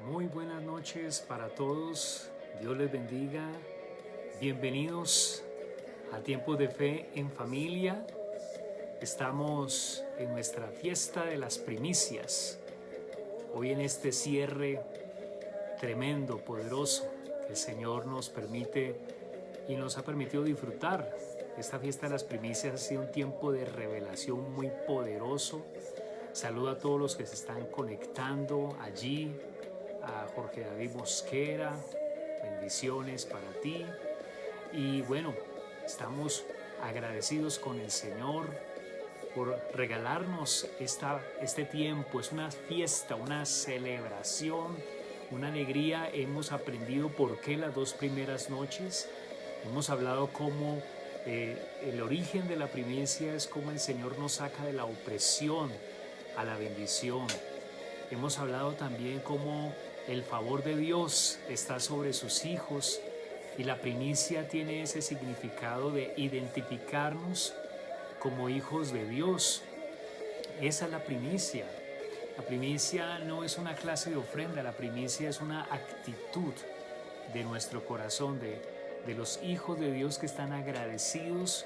Muy buenas noches para todos. Dios les bendiga. Bienvenidos a Tiempos de Fe en Familia. Estamos en nuestra fiesta de las primicias. Hoy en este cierre tremendo, poderoso, que el Señor nos permite y nos ha permitido disfrutar. Esta fiesta de las primicias ha sido un tiempo de revelación muy poderoso. Saludo a todos los que se están conectando allí, a Jorge David Mosquera, bendiciones para ti. Y bueno, estamos agradecidos con el Señor por regalarnos este tiempo. Es una fiesta, una celebración, una alegría. Hemos aprendido por qué las dos primeras noches. Hemos hablado cómo el origen de la primicia es cómo el Señor nos saca de la opresión a la bendición. Hemos hablado también cómo el favor de Dios está sobre sus hijos y la primicia tiene ese significado de identificarnos como hijos de Dios. Esa es la primicia. La primicia no es una clase de ofrenda, la primicia es una actitud de nuestro corazón, de los hijos de Dios que están agradecidos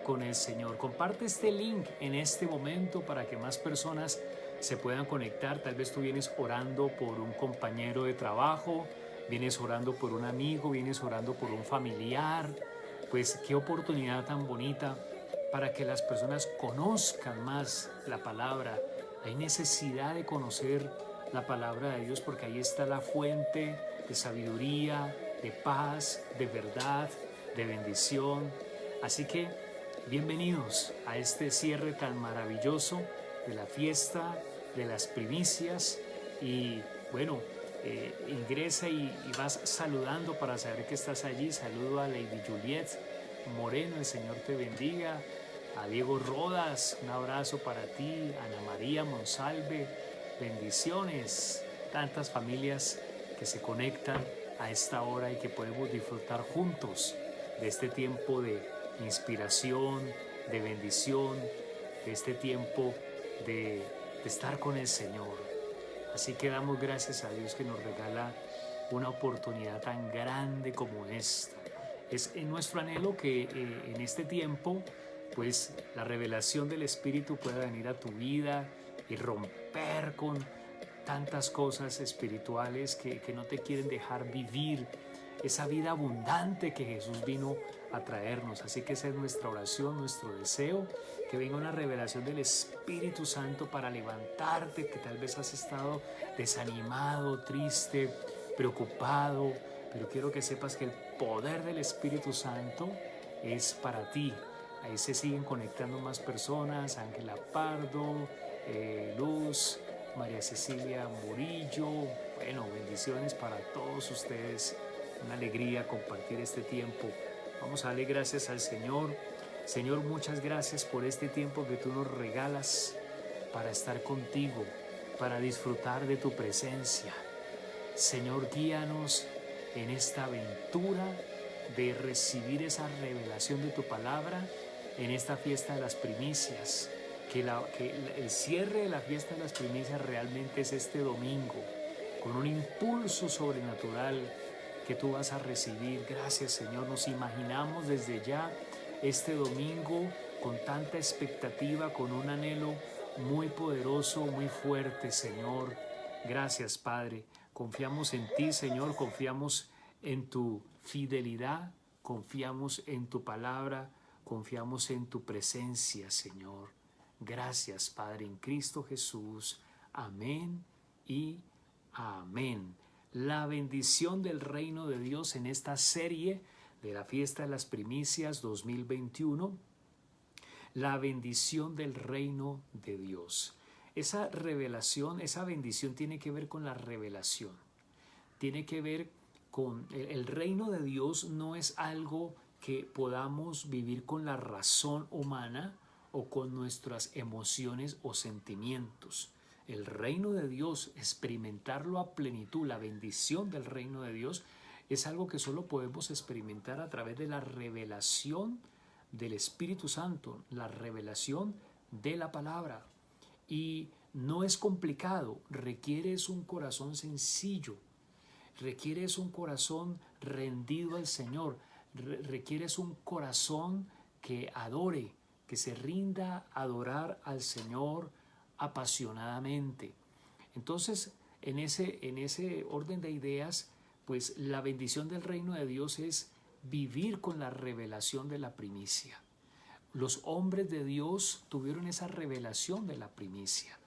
con el Señor. Comparte este link en este momento para que más personas se puedan conectar. Tal vez tú vienes orando por un compañero de trabajo, vienes orando por un amigo, vienes orando por un familiar. Pues qué oportunidad tan bonita para que las personas conozcan más la palabra. Hay necesidad de conocer la palabra de Dios porque ahí está la fuente de sabiduría, de paz, de verdad, de bendición. Así que bienvenidos a este cierre tan maravilloso de la fiesta de las primicias. Y bueno, ingresa y vas saludando para saber que estás allí. Saludo a Lady Juliet Moreno, el Señor te bendiga. A Diego Rodas, un abrazo para ti. Ana María Monsalve, bendiciones. Tantas familias que se conectan a esta hora y que podemos disfrutar juntos de este tiempo de inspiración, de bendición, de este tiempo de estar con el Señor. Así que damos gracias a Dios que nos regala una oportunidad tan grande como esta. Es nuestro anhelo que en este tiempo pues la revelación del Espíritu pueda venir a tu vida y romper con tantas cosas espirituales que no te quieren dejar vivir esa vida abundante que Jesús vino a traernos. Así que esa es nuestra oración, nuestro deseo, que venga una revelación del Espíritu Santo para levantarte, que tal vez has estado desanimado, triste, preocupado, pero quiero que sepas que el poder del Espíritu Santo es para ti. Ahí se siguen conectando más personas, Ángela Pardo, Luz, María Cecilia Murillo. Bueno, bendiciones para todos ustedes. Una alegría compartir este tiempo. Vamos a darle gracias al Señor. Señor, muchas gracias por este tiempo que tú nos regalas para estar contigo, para disfrutar de tu presencia. Señor, guíanos en esta aventura de recibir esa revelación de tu palabra en esta fiesta de las primicias. Que el cierre de la fiesta de las primicias realmente es este domingo, con un impulso sobrenatural que tú vas a recibir. Gracias, Señor. Nos imaginamos desde ya este domingo con tanta expectativa, con un anhelo muy poderoso, muy fuerte, Señor. Gracias, Padre. Confiamos en ti, Señor. Confiamos en tu fidelidad. Confiamos en tu palabra. Confiamos en tu presencia, Señor. Gracias, Padre, en Cristo Jesús. Amén y amén. La bendición del reino de Dios en esta serie de la fiesta de las primicias 2021. La bendición del reino de Dios. Esa revelación, esa bendición tiene que ver con la revelación. Tiene que ver con el reino de Dios. No es algo que podamos vivir con la razón humana o con nuestras emociones o sentimientos. El reino de Dios, experimentarlo a plenitud, la bendición del reino de Dios, es algo que solo podemos experimentar a través de la revelación del Espíritu Santo, la revelación de la palabra. Y no es complicado, requiere un corazón sencillo, requiere un corazón rendido al Señor, requiere un corazón que adore, que se rinda a adorar al Señor apasionadamente. Entonces, en ese orden de ideas, pues la bendición del reino de Dios es vivir con la revelación de la primicia. Los hombres de Dios tuvieron esa revelación de la primicia.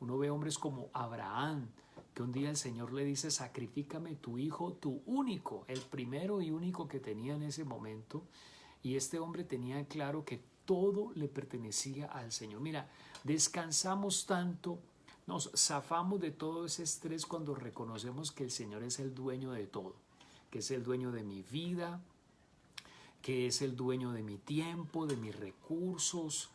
Uno ve hombres como Abraham, que un día el Señor le dice: sacrifícame tu hijo, tu único, el primero y único que tenía en ese momento. Y este hombre tenía claro que todo le pertenecía al Señor. Mira, descansamos tanto, nos zafamos de todo ese estrés cuando reconocemos que el Señor es el dueño de todo, que es el dueño de mi vida, que es el dueño de mi tiempo, de mis recursos.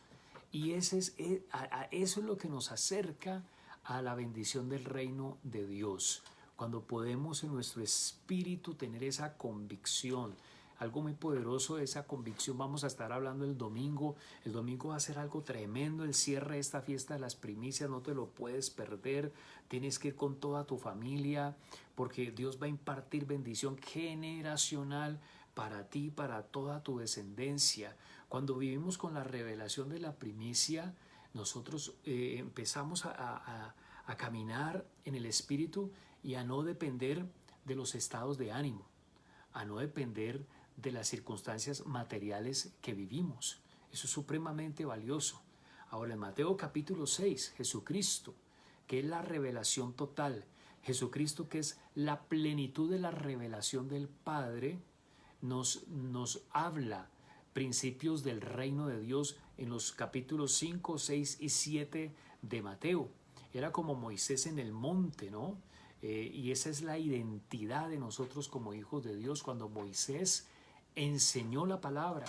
Y eso es lo que nos acerca a la bendición del reino de Dios, cuando podemos en nuestro espíritu tener esa convicción. Algo muy poderoso de esa convicción vamos a estar hablando el domingo. El domingo va a ser algo tremendo, el cierre de esta fiesta de las primicias, no te lo puedes perder. Tienes que ir con toda tu familia, porque Dios va a impartir bendición generacional para ti, para toda tu descendencia. Cuando vivimos con la revelación de la primicia, nosotros empezamos a caminar en el Espíritu y a no depender de los estados de ánimo, a no depender de las circunstancias materiales que vivimos. Eso es supremamente valioso. Ahora, en Mateo capítulo 6, Jesucristo, que es la revelación total, Jesucristo, que es la plenitud de la revelación del Padre, nos habla principios del reino de Dios en los capítulos 5, 6 y 7 de Mateo. Era como Moisés en el monte, ¿no? Y esa es la identidad de nosotros como hijos de Dios. Cuando Moisés enseñó la palabra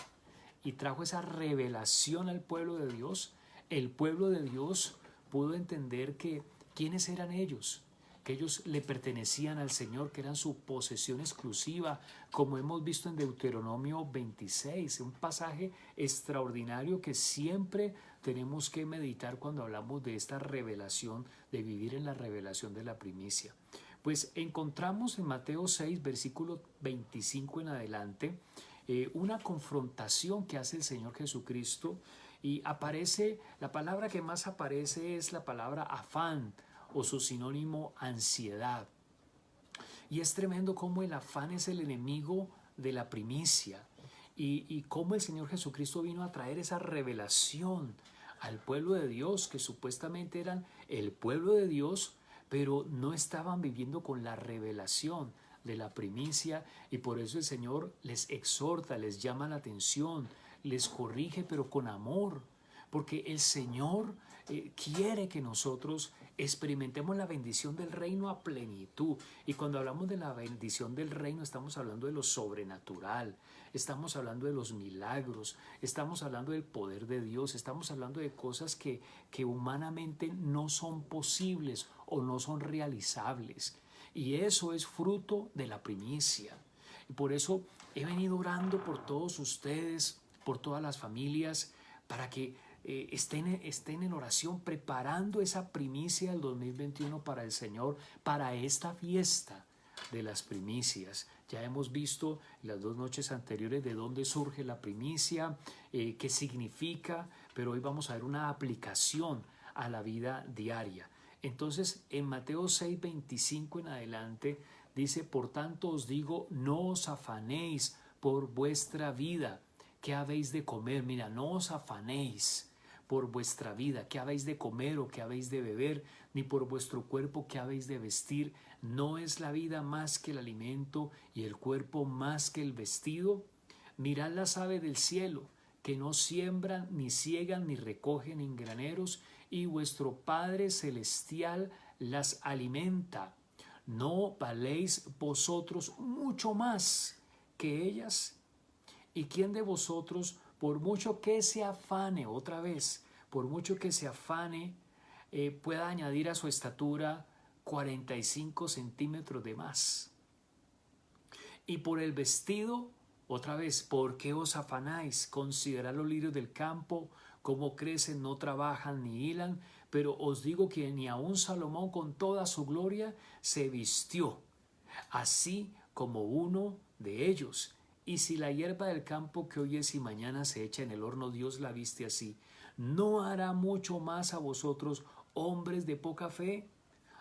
y trajo esa revelación al pueblo de Dios, el pueblo de Dios pudo entender que quiénes eran ellos, que ellos le pertenecían al Señor, que eran su posesión exclusiva, como hemos visto en Deuteronomio 26, un pasaje extraordinario que siempre tenemos que meditar cuando hablamos de esta revelación, de vivir en la revelación de la primicia. Pues encontramos en Mateo 6, versículo 25 en adelante, una confrontación que hace el Señor Jesucristo, y aparece, la palabra que más aparece es la palabra afán, o su sinónimo ansiedad. Y es tremendo cómo el afán es el enemigo de la primicia, y cómo el Señor Jesucristo vino a traer esa revelación al pueblo de Dios, que supuestamente eran el pueblo de Dios, pero no estaban viviendo con la revelación de la primicia, y por eso el Señor les exhorta, les llama la atención, les corrige, pero con amor, porque el Señor quiere que nosotros experimentemos la bendición del reino a plenitud. Y cuando hablamos de la bendición del reino, estamos hablando de lo sobrenatural, estamos hablando de los milagros, estamos hablando del poder de Dios, estamos hablando de cosas que humanamente no son posibles o no son realizables. Y eso es fruto de la primicia. Y por eso he venido orando por todos ustedes, por todas las familias, para que estén en oración, preparando esa primicia del 2021 para el Señor, para esta fiesta de las primicias. Ya hemos visto las 2 noches anteriores de dónde surge la primicia, qué significa, pero hoy vamos a ver una aplicación a la vida diaria. Entonces, en Mateo 6, 25 en adelante, dice: por tanto os digo, no os afanéis por vuestra vida, ¿qué habéis de comer? Mira, no os afanéis por vuestra vida, qué habéis de comer o qué habéis de beber, ni por vuestro cuerpo, qué habéis de vestir. ¿No es la vida más que el alimento y el cuerpo más que el vestido? Mirad las aves del cielo, que no siembran, ni ciegan, ni recogen en graneros, y vuestro Padre Celestial las alimenta. ¿No valéis vosotros mucho más que ellas? ¿Y quién de vosotros, por mucho que se afane, otra vez, por mucho que se afane, pueda añadir a su estatura 45 centímetros de más? Y por el vestido, otra vez, ¿por qué os afanáis? Considerad los lirios del campo, cómo crecen, no trabajan ni hilan, pero os digo que ni aun Salomón con toda su gloria se vistió así como uno de ellos. Y si la hierba del campo que hoy es y mañana se echa en el horno, Dios la viste así, ¿no hará mucho más a vosotros, hombres de poca fe?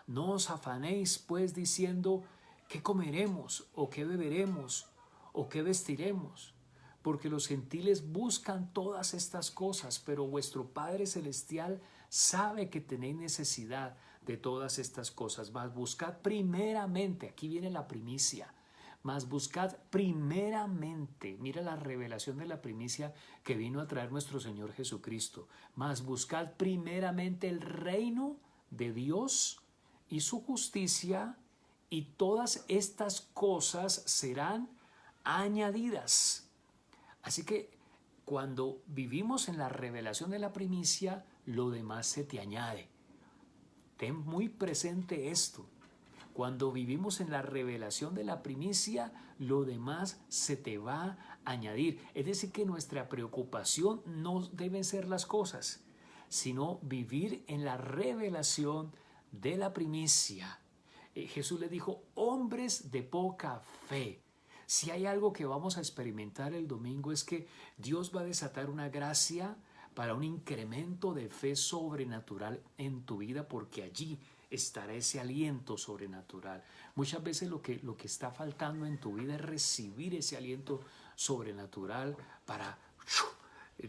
No os afanéis pues diciendo, ¿qué comeremos? ¿O qué beberemos? ¿O qué vestiremos? Porque los gentiles buscan todas estas cosas, pero vuestro Padre Celestial sabe que tenéis necesidad de todas estas cosas. Mas buscad primeramente, aquí viene la primicia, mas buscad primeramente, mira la revelación de la primicia que vino a traer nuestro Señor Jesucristo, mas buscad primeramente el reino de Dios y su justicia, y todas estas cosas serán añadidas. Así que cuando vivimos en la revelación de la primicia, lo demás se te añade. Ten muy presente esto. Cuando vivimos en la revelación de la primicia, lo demás se te va a añadir. Es decir, que nuestra preocupación no deben ser las cosas, sino vivir en la revelación de la primicia. Jesús le dijo, hombres de poca fe. Si hay algo que vamos a experimentar el domingo es que Dios va a desatar una gracia para un incremento de fe sobrenatural en tu vida, porque allí estará ese aliento sobrenatural. Muchas veces lo que está faltando en tu vida es recibir ese aliento sobrenatural para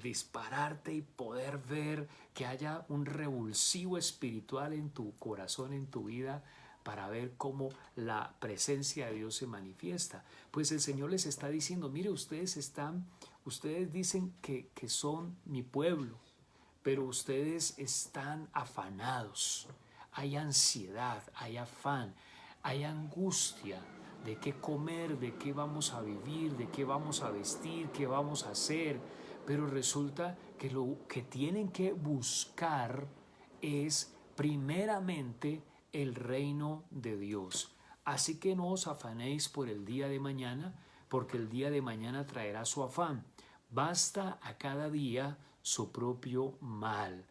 dispararte y poder ver que haya un revulsivo espiritual en tu corazón, en tu vida, para ver cómo la presencia de Dios se manifiesta. Pues el Señor les está diciendo, mire, ustedes dicen que son mi pueblo, pero ustedes están afanados. Hay ansiedad, hay afán, hay angustia de qué comer, de qué vamos a vivir, de qué vamos a vestir, qué vamos a hacer. Pero resulta que lo que tienen que buscar es primeramente el reino de Dios. Así que no os afanéis por el día de mañana, porque el día de mañana traerá su afán. Basta a cada día su propio mal.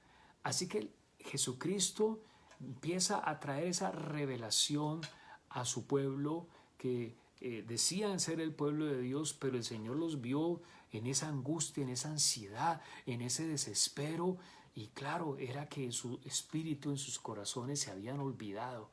Así que Jesucristo empieza a traer esa revelación a su pueblo que decían ser el pueblo de Dios, pero el Señor los vio en esa angustia, en esa ansiedad, en ese desespero. Y claro, era que su espíritu, en sus corazones, se habían olvidado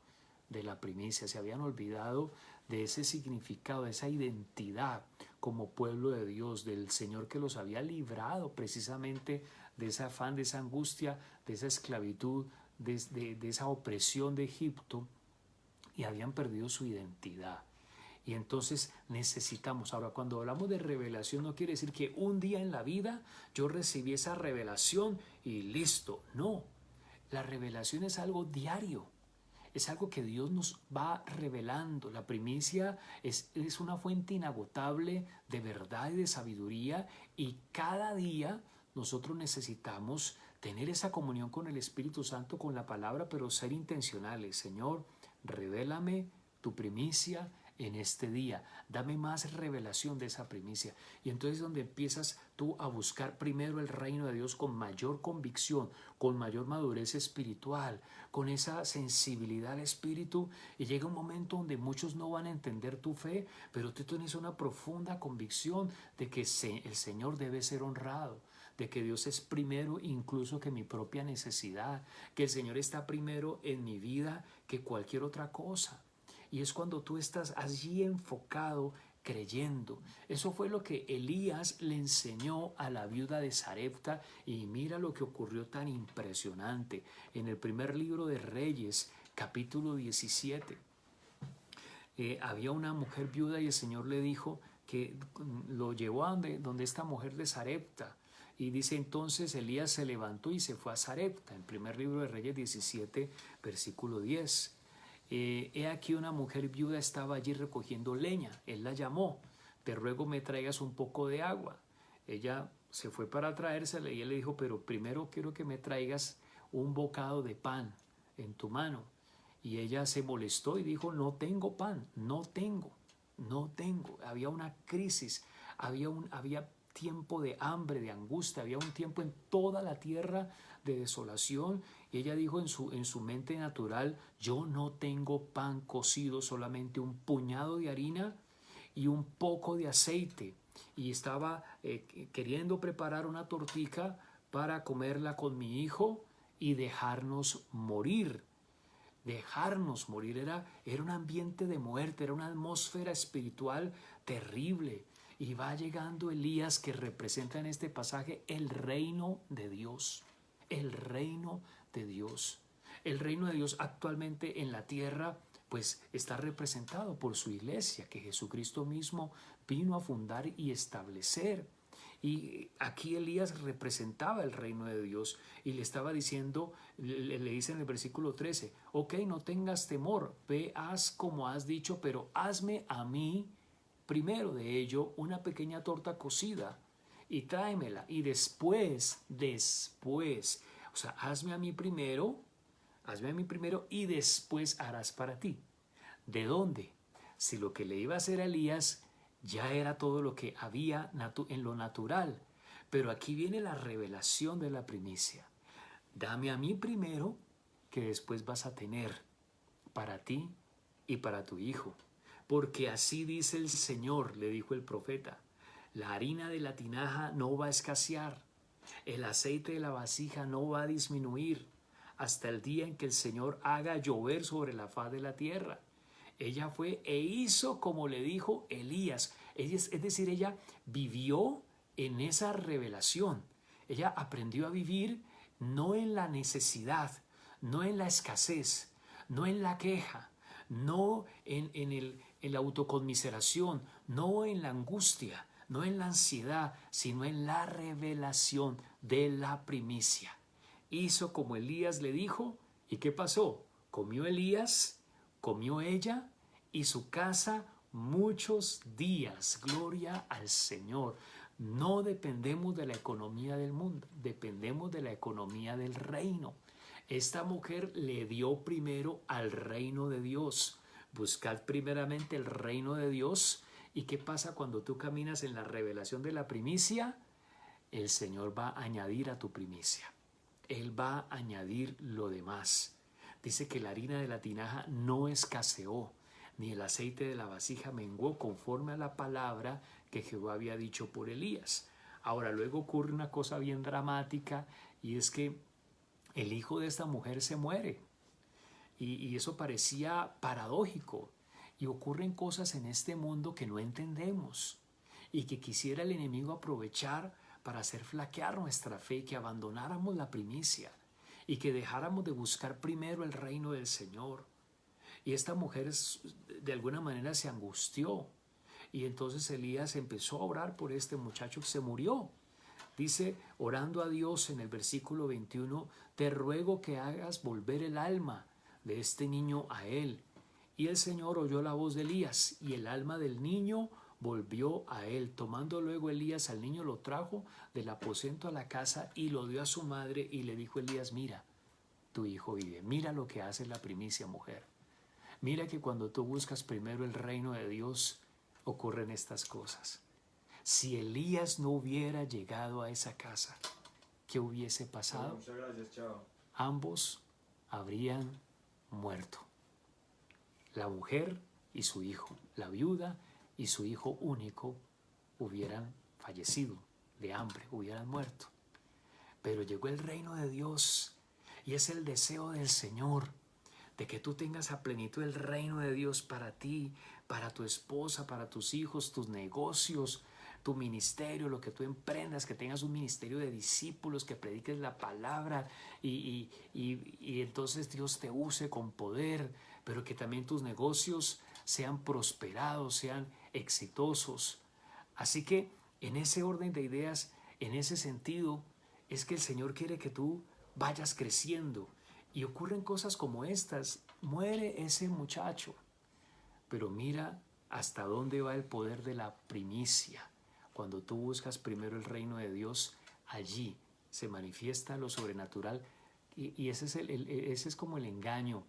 de la primicia, se habían olvidado de ese significado, de esa identidad como pueblo de Dios, del Señor que los había librado precisamente de ese afán, de esa angustia, de esa esclavitud, de esa opresión de Egipto, y habían perdido su identidad. Y entonces necesitamos, ahora cuando hablamos de revelación no quiere decir que un día en la vida yo recibí esa revelación y listo, no, la revelación es algo diario, es algo que Dios nos va revelando. La primicia es una fuente inagotable de verdad y de sabiduría, y cada día nosotros necesitamos tener esa comunión con el Espíritu Santo, con la palabra, pero ser intencionales. Señor, revélame tu primicia en este día, dame más revelación de esa primicia. Y entonces es donde empiezas tú a buscar primero el reino de Dios con mayor convicción, con mayor madurez espiritual, con esa sensibilidad al Espíritu, y llega un momento donde muchos no van a entender tu fe, pero tú tienes una profunda convicción de que el Señor debe ser honrado, de que Dios es primero incluso que mi propia necesidad, que el Señor está primero en mi vida que cualquier otra cosa. Y es cuando tú estás allí enfocado, creyendo. Eso fue lo que Elías le enseñó a la viuda de Sarepta, y mira lo que ocurrió tan impresionante. En el primer libro de Reyes, capítulo 17, había una mujer viuda y el Señor le dijo que lo llevó a donde esta mujer de Sarepta. Y dice entonces Elías se levantó y se fue a Sarepta, en el primer libro de Reyes 17, versículo 10. He aquí una mujer viuda estaba allí recogiendo leña. Él la llamó, te ruego me traigas un poco de agua. Ella se fue para traérsela y él le dijo, pero primero quiero que me traigas un bocado de pan en tu mano. Y ella se molestó y dijo, no tengo pan, no tengo. Había una crisis, había tiempo de hambre, de angustia, había un tiempo en toda la tierra de desolación. Y ella dijo en su mente natural, yo no tengo pan cocido, solamente un puñado de harina y un poco de aceite. Y estaba queriendo preparar una tortica para comerla con mi hijo y dejarnos morir. Dejarnos morir era un ambiente de muerte, era una atmósfera espiritual terrible. Y va llegando Elías, que representa en este pasaje el reino de Dios. El reino de Dios. El reino de Dios actualmente en la tierra pues está representado por su iglesia, que Jesucristo mismo vino a fundar y establecer. Y aquí Elías representaba el reino de Dios y le estaba diciendo, le dice en el versículo 13, ok, no tengas temor, ve, haz como has dicho, pero hazme a mí primero de ello una pequeña torta cocida y tráemela, y después, o sea, hazme a mí primero y después harás para ti. ¿De dónde? Si lo que le iba a hacer a Elías ya era todo lo que había en lo natural, pero aquí viene la revelación de la primicia. Dame a mí primero, que después vas a tener para ti y para tu hijo. Porque así dice el Señor, le dijo el profeta, la harina de la tinaja no va a escasear, el aceite de la vasija no va a disminuir, hasta el día en que el Señor haga llover sobre la faz de la tierra. Ella fue e hizo como le dijo Elías. Es decir, ella vivió en esa revelación. Ella aprendió a vivir no en la necesidad, no en la escasez, no en la queja, no en la autoconmiseración, no en la angustia, no en la ansiedad, sino en la revelación de la primicia. Hizo como Elías le dijo, ¿y qué pasó? Comió Elías, comió ella y su casa muchos días. Gloria al Señor. No dependemos de la economía del mundo, dependemos de la economía del reino. Esta mujer le dio primero al reino de Dios. Buscad primeramente el reino de Dios. ¿Y qué pasa cuando tú caminas en la revelación de la primicia? El Señor va a añadir a tu primicia. Él va a añadir lo demás. Dice que la harina de la tinaja no escaseó, ni el aceite de la vasija menguó, conforme a la palabra que Jehová había dicho por Elías. Ahora, luego ocurre una cosa bien dramática, y es que el hijo de esta mujer se muere. Y eso parecía paradójico. Y ocurren cosas en este mundo que no entendemos y que quisiera el enemigo aprovechar para hacer flaquear nuestra fe, que abandonáramos la primicia y que dejáramos de buscar primero el reino del Señor. Y esta mujer de alguna manera se angustió, y entonces Elías empezó a orar por este muchacho que se murió. Dice, orando a Dios en el versículo 21, te ruego que hagas volver el alma de este niño a él. Y el Señor oyó la voz de Elías, y el alma del niño volvió a él. Tomando luego Elías al niño, lo trajo del aposento a la casa y lo dio a su madre, y le dijo Elías, mira, tu hijo vive. Mira lo que hace la primicia, mujer. Mira que cuando tú buscas primero el reino de Dios, ocurren estas cosas. Si Elías no hubiera llegado a esa casa, ¿qué hubiese pasado? Muchas gracias, chao. Ambos habrían muerto. La mujer y su hijo, la viuda y su hijo único, hubieran fallecido de hambre, hubieran muerto. Pero llegó el reino de Dios, y es el deseo del Señor de que tú tengas a plenitud el reino de Dios para ti, para tu esposa, para tus hijos, tus negocios, tu ministerio, lo que tú emprendas, que tengas un ministerio de discípulos, que prediques la palabra y entonces Dios te use con poder, pero que también tus negocios sean prosperados, sean exitosos. Así que en ese orden de ideas, en ese sentido, es que el Señor quiere que tú vayas creciendo. Y ocurren cosas como estas. Muere ese muchacho, pero mira hasta dónde va el poder de la primicia. Cuando tú buscas primero el reino de Dios, allí se manifiesta lo sobrenatural. Y ese es como el engaño.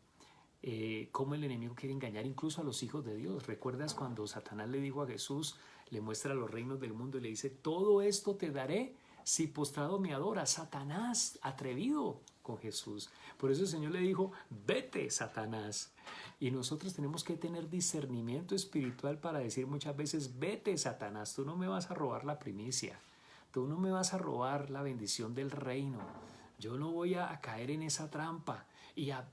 cómo el enemigo quiere engañar incluso a los hijos de Dios. ¿Recuerdas cuando Satanás le dijo a Jesús, le muestra los reinos del mundo y le dice, todo esto te daré si postrado me adoras? Satanás, atrevido con Jesús. Por eso el Señor le dijo, vete, Satanás. Y nosotros tenemos que tener discernimiento espiritual para decir muchas veces, vete, Satanás, tú no me vas a robar la primicia, tú no me vas a robar la bendición del reino, yo no voy a caer en esa trampa.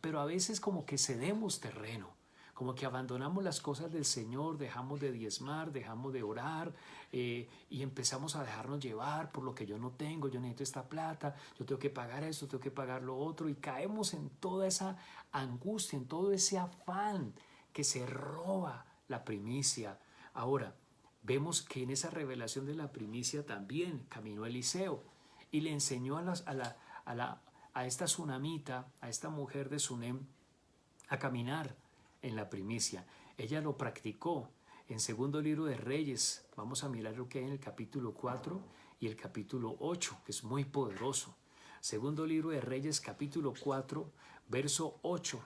Pero a veces como que cedemos terreno, como que abandonamos las cosas del Señor, dejamos de diezmar, dejamos de orar, y empezamos a dejarnos llevar por lo que yo no tengo. Yo necesito esta plata, yo tengo que pagar esto, tengo que pagar lo otro, y caemos en toda esa angustia, en todo ese afán que se roba la primicia. Ahora, vemos que en esa revelación de la primicia también caminó Eliseo y le enseñó a esta tsunamita, a esta mujer de Sunem, a caminar en la primicia. Ella lo practicó. En segundo libro de Reyes, vamos a mirar lo que hay en el capítulo 4 y el capítulo 8, que es muy poderoso. Segundo libro de Reyes, capítulo 4, verso 8.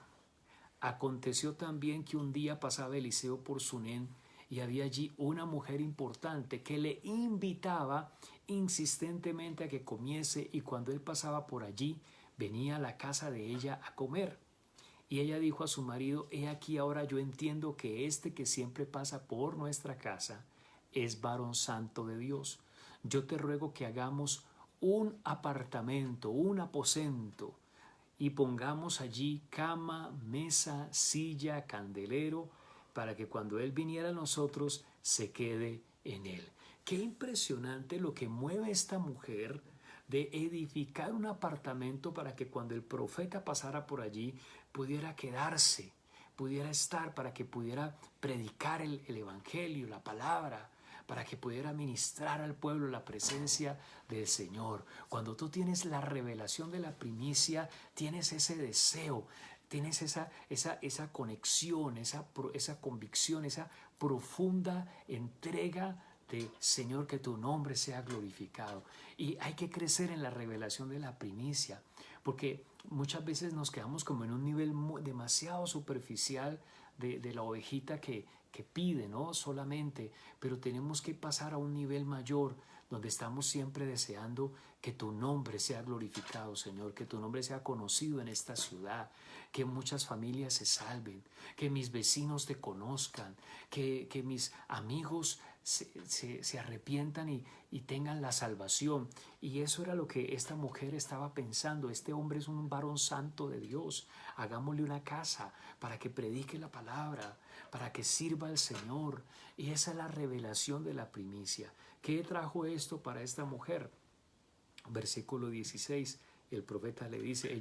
Aconteció también que un día pasaba Eliseo por Sunem y había allí una mujer importante que le invitaba insistentemente a que comiese, y cuando él pasaba por allí, venía a la casa de ella a comer. Y ella dijo a su marido, he aquí ahora yo entiendo que este que siempre pasa por nuestra casa es varón santo de Dios. Yo te ruego que hagamos un apartamento, un aposento, y pongamos allí cama, mesa, silla, candelero, para que cuando él viniera a nosotros se quede en él. Qué impresionante lo que mueve esta mujer de edificar un apartamento para que cuando el profeta pasara por allí pudiera quedarse, pudiera estar, para que pudiera predicar el evangelio, la palabra, para que pudiera ministrar al pueblo la presencia del Señor. Cuando tú tienes la revelación de la primicia, tienes ese deseo, tienes esa conexión, esa convicción, esa profunda entrega de Señor, que tu nombre sea glorificado. Y hay que crecer en la revelación de la primicia, porque muchas veces nos quedamos como en un nivel demasiado superficial de la ovejita que pide, ¿no? Solamente, pero tenemos que pasar a un nivel mayor, donde estamos siempre deseando que tu nombre sea glorificado, Señor, que tu nombre sea conocido en esta ciudad, que muchas familias se salven, que mis vecinos te conozcan, que mis amigos se arrepientan y tengan la salvación. Y eso era lo que esta mujer estaba pensando. Este hombre es un varón santo de Dios, hagámosle una casa para que predique la palabra, para que sirva al Señor. Y esa es la revelación de la primicia. ¿Qué trajo esto para esta mujer? Versículo 16, el profeta le dice,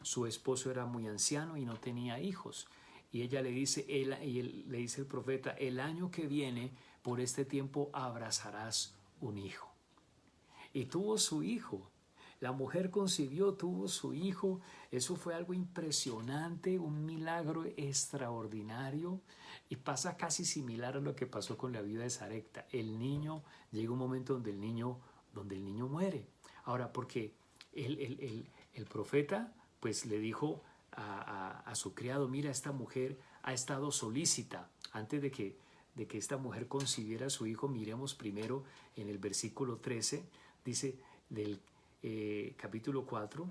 su esposo era muy anciano y no tenía hijos. Y ella le dice, le dice el profeta, el año que viene, por este tiempo, abrazarás un hijo. Y tuvo su hijo. La mujer concibió, tuvo su hijo. Eso fue algo impresionante, un milagro extraordinario. Y pasa casi similar a lo que pasó con la viuda de Sarepta. El niño, llega un momento donde el niño muere. Ahora, porque el profeta pues le dijo a su criado, mira, esta mujer ha estado solícita. Antes de que esta mujer concibiera a su hijo, miremos primero en el versículo 13, dice del capítulo 4,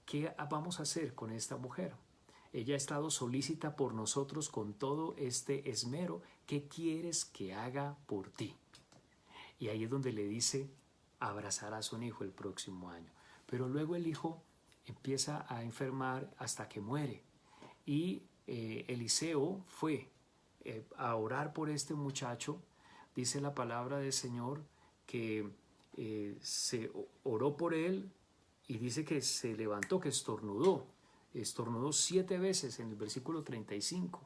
¿qué vamos a hacer con esta mujer? Ella ha estado solícita por nosotros con todo este esmero. ¿Qué quieres que haga por ti? Y ahí es donde le dice, abrazarás un hijo el próximo año. Pero luego el hijo empieza a enfermar hasta que muere. Y Eliseo fue a orar por este muchacho. Dice la palabra del Señor que se oró por él, y dice que se levantó, que estornudó 7 veces en el versículo 35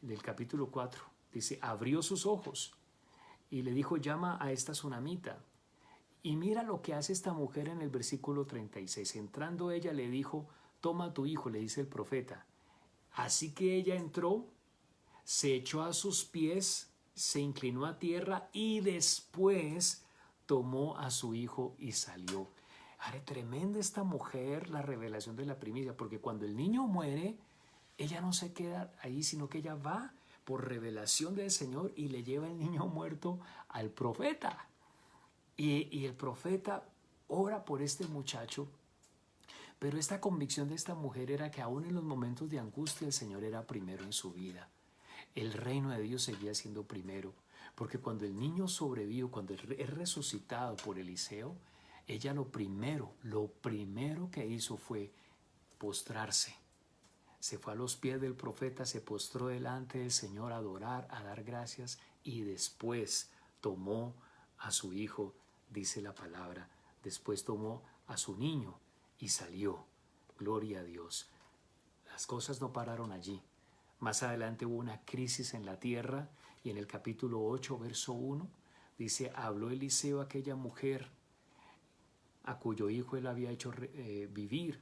del capítulo 4. Dice, abrió sus ojos y le dijo, llama a esta tsunamita. Y mira lo que hace esta mujer en el versículo 36. Entrando ella le dijo, toma a tu hijo, le dice el profeta. Así que ella entró, se echó a sus pies, se inclinó a tierra y después tomó a su hijo y salió. Tremenda esta mujer, la revelación de la primicia, porque cuando el niño muere, ella no se queda ahí, sino que ella va por revelación del Señor y le lleva el niño muerto al profeta. Y el profeta ora por este muchacho, pero esta convicción de esta mujer era que aún en los momentos de angustia el Señor era primero en su vida. El reino de Dios seguía siendo primero, porque cuando el niño sobrevivió, cuando es resucitado por Eliseo, ella lo primero que hizo fue postrarse. Se fue a los pies del profeta, se postró delante del Señor a adorar, a dar gracias, y después tomó a su hijo, dice la palabra, después tomó a su niño y salió. Gloria a Dios. Las cosas no pararon allí. Más adelante hubo una crisis en la tierra y en el capítulo 8, verso 1, dice, habló Eliseo a aquella mujer a cuyo hijo él había hecho vivir,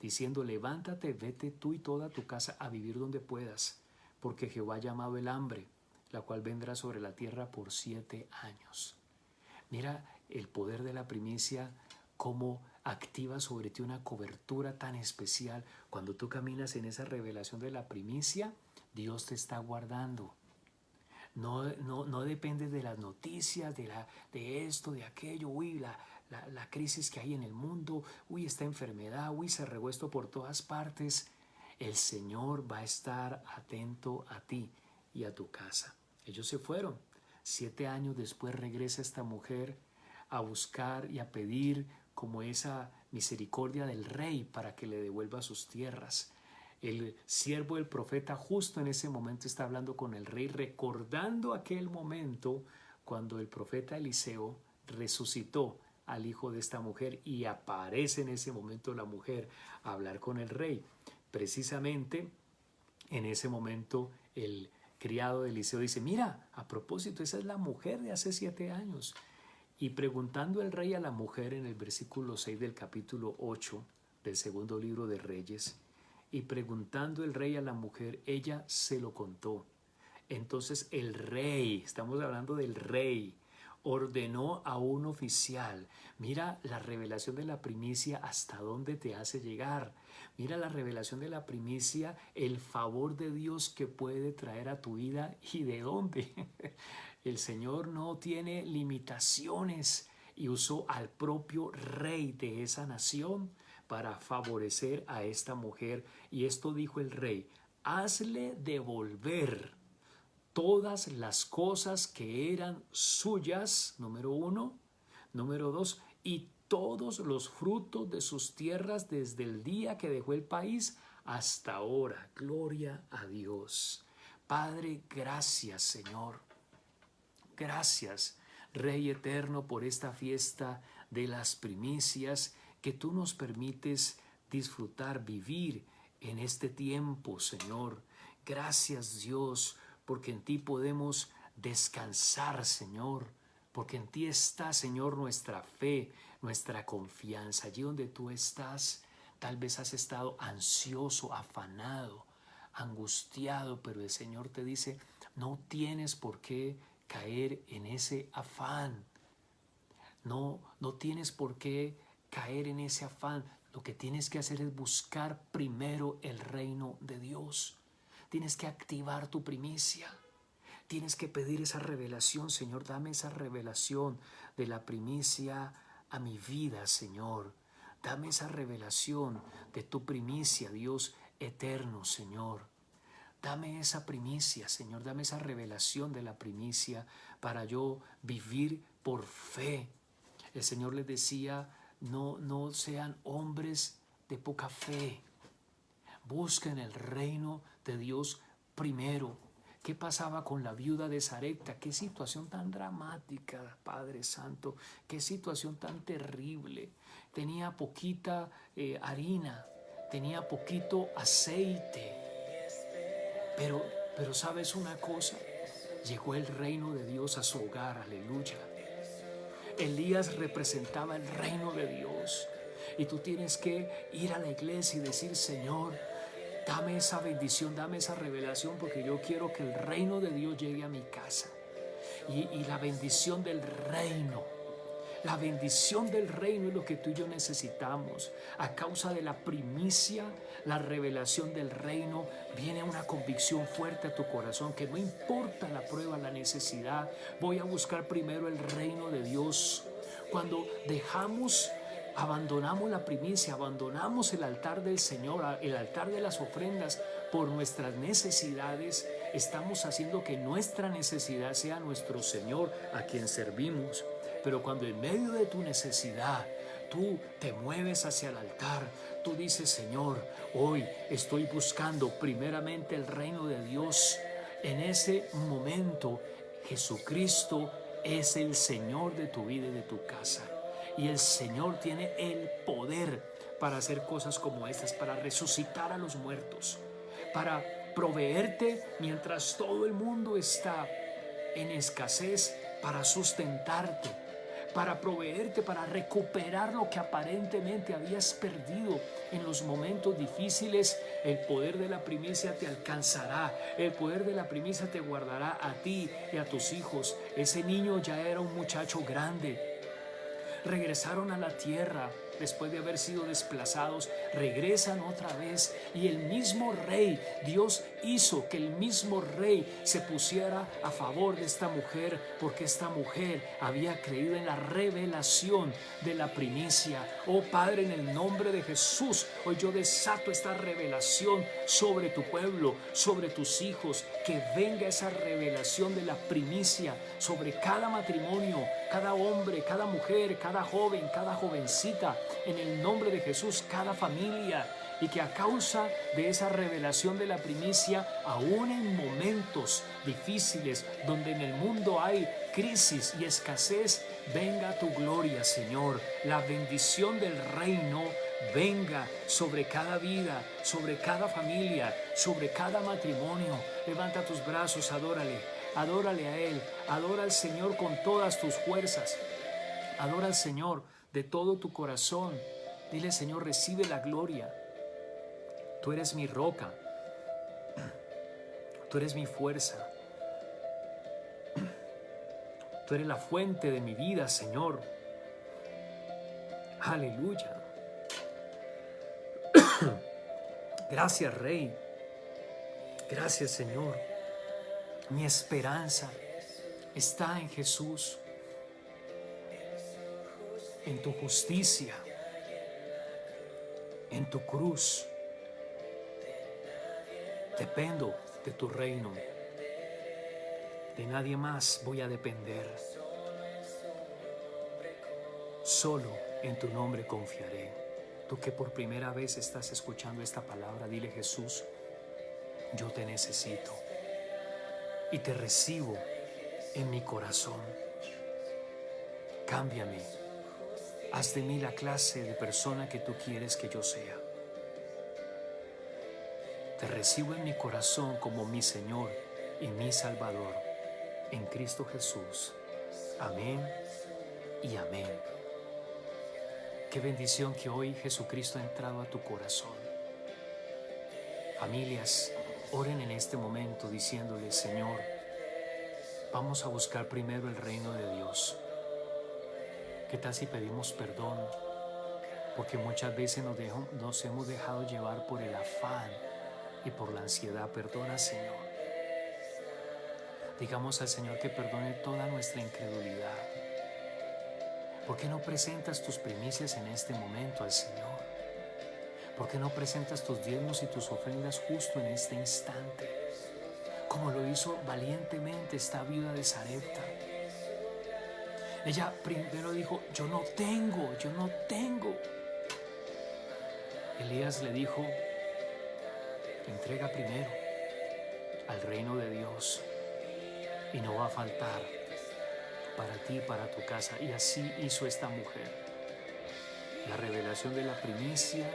diciendo, levántate, vete tú y toda tu casa a vivir donde puedas, porque Jehová ha llamado el hambre, la cual vendrá sobre la tierra por 7 años. Mira el poder de la primicia, cómo activa sobre ti una cobertura tan especial. Cuando tú caminas en esa revelación de la primicia, Dios te está guardando. No depende de las noticias, de esto, de aquello, la crisis que hay en el mundo, esta enfermedad, se regó esto por todas partes. El Señor va a estar atento a ti y a tu casa. Ellos se fueron. 7 años después regresa esta mujer a buscar y a pedir como esa misericordia del rey para que le devuelva sus tierras. El siervo del profeta justo en ese momento está hablando con el rey, recordando aquel momento cuando el profeta Eliseo resucitó al hijo de esta mujer y aparece en ese momento la mujer a hablar con el rey. Precisamente en ese momento el criado de Eliseo dice, mira, a propósito, esa es la mujer de hace 7 años. Y preguntando el rey a la mujer en el versículo 6 del capítulo 8 del segundo libro de Reyes, y preguntando el rey a la mujer, ella se lo contó. Entonces el rey, estamos hablando del rey, ordenó a un oficial. Mira la revelación de la primicia hasta dónde te hace llegar. Mira la revelación de la primicia, el favor de Dios que puede traer a tu vida y de dónde. El Señor no tiene limitaciones y usó al propio rey de esa nación para favorecer a esta mujer. Y esto dijo el rey, hazle devolver todas las cosas que eran suyas, número 1, número 2, y todos los frutos de sus tierras desde el día que dejó el país hasta ahora. Gloria a Dios. Padre, gracias, Señor. Gracias, Rey eterno, por esta fiesta de las primicias que tú nos permites disfrutar, vivir en este tiempo, Señor. Gracias, Dios, porque en ti podemos descansar, Señor, porque en ti está, Señor, nuestra fe, nuestra confianza. Allí donde tú estás, tal vez has estado ansioso, afanado, angustiado, pero el Señor te dice, no tienes por qué caer en ese afán. No tienes por qué caer en ese afán. Lo que tienes que hacer es buscar primero el reino de Dios. Tienes que activar tu primicia. Tienes que pedir esa revelación, Señor, dame esa revelación de la primicia a mi vida, Señor. Dame esa revelación de tu primicia, Dios eterno, Señor. Dame esa primicia, Señor, dame esa revelación de la primicia para yo vivir por fe. El Señor les decía, no sean hombres de poca fe. Busquen el reino de Dios primero. ¿Qué pasaba con la viuda de Sarepta? Qué situación tan dramática, Padre Santo. Qué situación tan terrible. Tenía poquita harina, tenía poquito aceite. Pero ¿sabes una cosa? Llegó el reino de Dios a su hogar, aleluya. Elías representaba el reino de Dios. Y tú tienes que ir a la iglesia y decir, Señor, dame esa bendición, dame esa revelación, porque yo quiero que el reino de Dios llegue a mi casa. Y la bendición del reino La bendición del reino es lo que tú y yo necesitamos. A causa de la primicia, la revelación del reino, viene una convicción fuerte a tu corazón que no importa la prueba, la necesidad, voy a buscar primero el reino de Dios. Cuando abandonamos la primicia, abandonamos el altar del Señor, el altar de las ofrendas por nuestras necesidades, estamos haciendo que nuestra necesidad sea nuestro Señor a quien servimos. Pero cuando en medio de tu necesidad tú te mueves hacia el altar, tú dices: Señor, hoy estoy buscando primeramente el reino de Dios. En ese momento Jesucristo es el Señor de tu vida y de tu casa. Y el Señor tiene el poder para hacer cosas como estas, para resucitar a los muertos, para proveerte mientras todo el mundo está en escasez, para sustentarte, para proveerte, para recuperar lo que aparentemente habías perdido en los momentos difíciles. El poder de la primicia te alcanzará, el poder de la primicia te guardará a ti y a tus hijos. Ese niño ya era un muchacho grande. Regresaron a la tierra después de haber sido desplazados, regresan otra vez, y el mismo rey, Dios hizo que el mismo rey se pusiera a favor de esta mujer, porque esta mujer había creído en la revelación de la primicia. Oh Padre, en el nombre de Jesús, hoy yo desato esta revelación sobre tu pueblo, sobre tus hijos, que venga esa revelación de la primicia sobre cada matrimonio, cada hombre, cada mujer, cada joven, cada jovencita, en el nombre de Jesús, cada familia, y que a causa de esa revelación de la primicia, aún en momentos difíciles donde en el mundo hay crisis y escasez, venga tu gloria, Señor. La bendición del reino venga sobre cada vida, sobre cada familia, sobre cada matrimonio. Levanta tus brazos, adórale, adórale a Él, adora al Señor con todas tus fuerzas, adora al Señor de todo tu corazón. Dile: Señor, recibe la gloria. Tú eres mi roca, tú eres mi fuerza, tú eres la fuente de mi vida, Señor. Aleluya. Gracias, Rey. Gracias, Señor. Mi esperanza está en Jesús, en tu justicia, en tu cruz. Dependo de tu reino. De nadie más voy a depender. Solo en tu nombre confiaré. Tú que por primera vez estás escuchando esta palabra, dile: Jesús, yo te necesito y te recibo en mi corazón. Cámbiame. Haz de mí la clase de persona que tú quieres que yo sea. Te recibo en mi corazón como mi Señor y mi Salvador, en Cristo Jesús. Amén y amén. Qué bendición que hoy Jesucristo ha entrado a tu corazón. Familias, oren en este momento diciéndole: Señor, vamos a buscar primero el reino de Dios. ¿Qué tal si pedimos perdón? Porque muchas veces nos hemos dejado llevar por el afán y por la ansiedad. Perdona, Señor. Digamos al Señor que perdone toda nuestra incredulidad. ¿Por qué no presentas tus primicias en este momento al Señor? ¿Por qué no presentas tus diezmos y tus ofrendas justo en este instante? Como lo hizo valientemente esta viuda de Sarepta. Ella primero dijo: yo no tengo. Elías le dijo: entrega primero al reino de Dios y no va a faltar para ti y para tu casa. Y así hizo esta mujer. La revelación de la primicia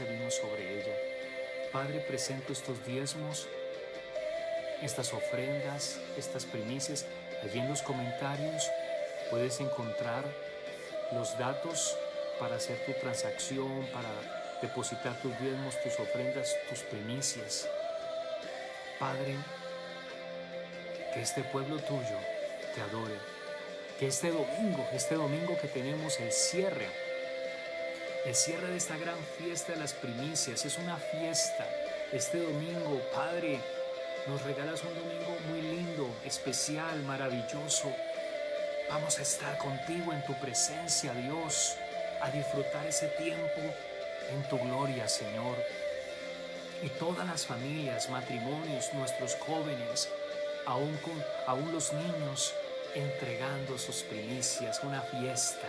vino sobre ella. Padre, presento estos diezmos, estas ofrendas, estas primicias. Allí en los comentarios puedes encontrar los datos para hacer tu transacción, para depositar tus diezmos, tus ofrendas, tus primicias. Padre, que este pueblo tuyo te adore, Que este domingo que tenemos el cierre de esta gran fiesta de las primicias, es una fiesta. Este domingo, Padre, nos regalas un domingo muy lindo, especial, maravilloso. Vamos a estar contigo en tu presencia, Dios, a disfrutar ese tiempo en tu gloria, Señor. Y todas las familias, matrimonios, nuestros jóvenes, aún los niños, entregando sus primicias, una fiesta,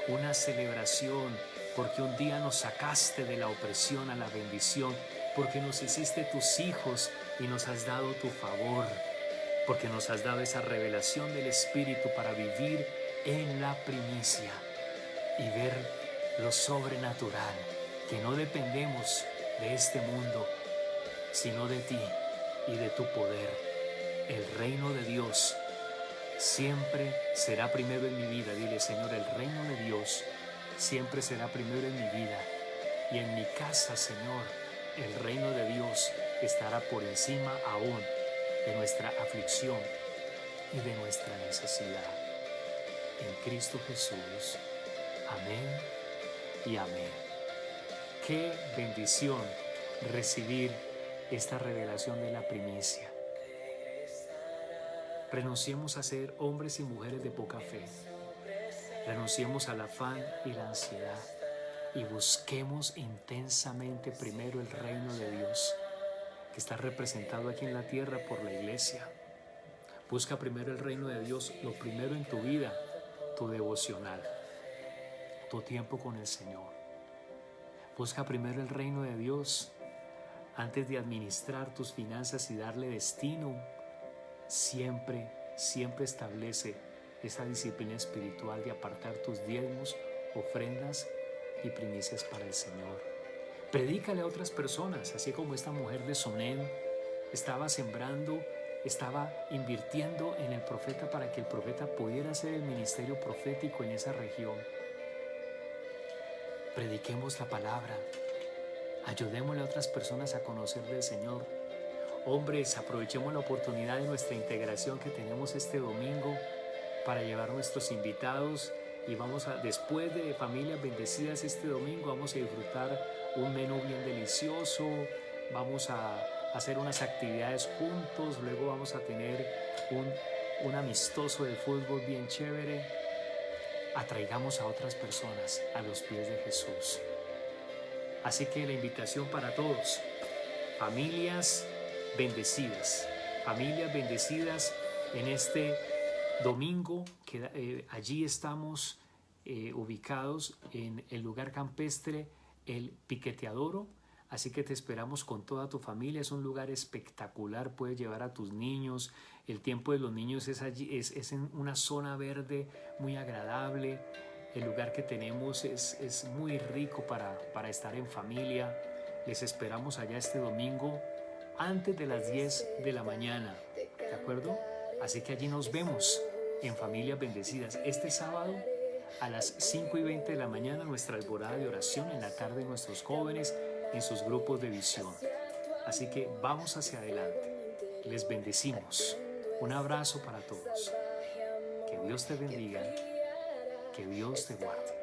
una celebración, porque un día nos sacaste de la opresión a la bendición, porque nos hiciste tus hijos y nos has dado tu favor, porque nos has dado esa revelación del Espíritu para vivir en la primicia y ver lo sobrenatural, que no dependemos de este mundo, sino de ti y de tu poder. El reino de Dios siempre será primero en mi vida. Dile, Señor, el reino de Dios siempre será primero en mi vida. Y en mi casa, Señor, el reino de Dios estará por encima aún de nuestra aflicción y de nuestra necesidad. En Cristo Jesús. Amén y amén. Qué bendición recibir esta revelación de la primicia. Renunciemos a ser hombres y mujeres de poca fe. Renunciemos al afán y la ansiedad y busquemos intensamente primero el reino de Dios, que está representado aquí en la tierra por la iglesia. Busca primero el reino de Dios, lo primero en tu vida, tu devocional, tu tiempo con el Señor. Busca primero el reino de Dios antes de administrar tus finanzas y darle destino. Siempre establece esa disciplina espiritual de apartar tus diezmos, ofrendas y primicias para el Señor. Predícale a otras personas, así como esta mujer de Sunem estaba sembrando, estaba invirtiendo en el profeta para que el profeta pudiera hacer el ministerio profético en esa región. Prediquemos la palabra, ayudémosle a otras personas a conocer del Señor. Hombres, aprovechemos la oportunidad de nuestra integración que tenemos este domingo para llevar a nuestros invitados y después de Familias Bendecidas este domingo, vamos a disfrutar un menú bien delicioso, vamos a hacer unas actividades juntos, luego vamos a tener un amistoso de fútbol bien chévere. Atraigamos a otras personas a los pies de Jesús. Así que la invitación para todos, familias bendecidas en este domingo, que allí estamos ubicados en el lugar campestre El Piqueteadoro, así que te esperamos con toda tu familia. Es un lugar espectacular, puedes llevar a tus niños. El tiempo de los niños es allí, es en una zona verde muy agradable. El lugar que tenemos es muy rico para estar en familia. Les esperamos allá este domingo antes de las 10 de la mañana, ¿de acuerdo? Así que allí nos vemos en Familias Bendecidas este sábado a las 5:20 de la mañana, nuestra alborada de oración, en la tarde nuestros jóvenes en sus grupos de visión. Así que vamos hacia adelante. Les bendecimos. Un abrazo para todos. Que Dios te bendiga. Que Dios te guarde.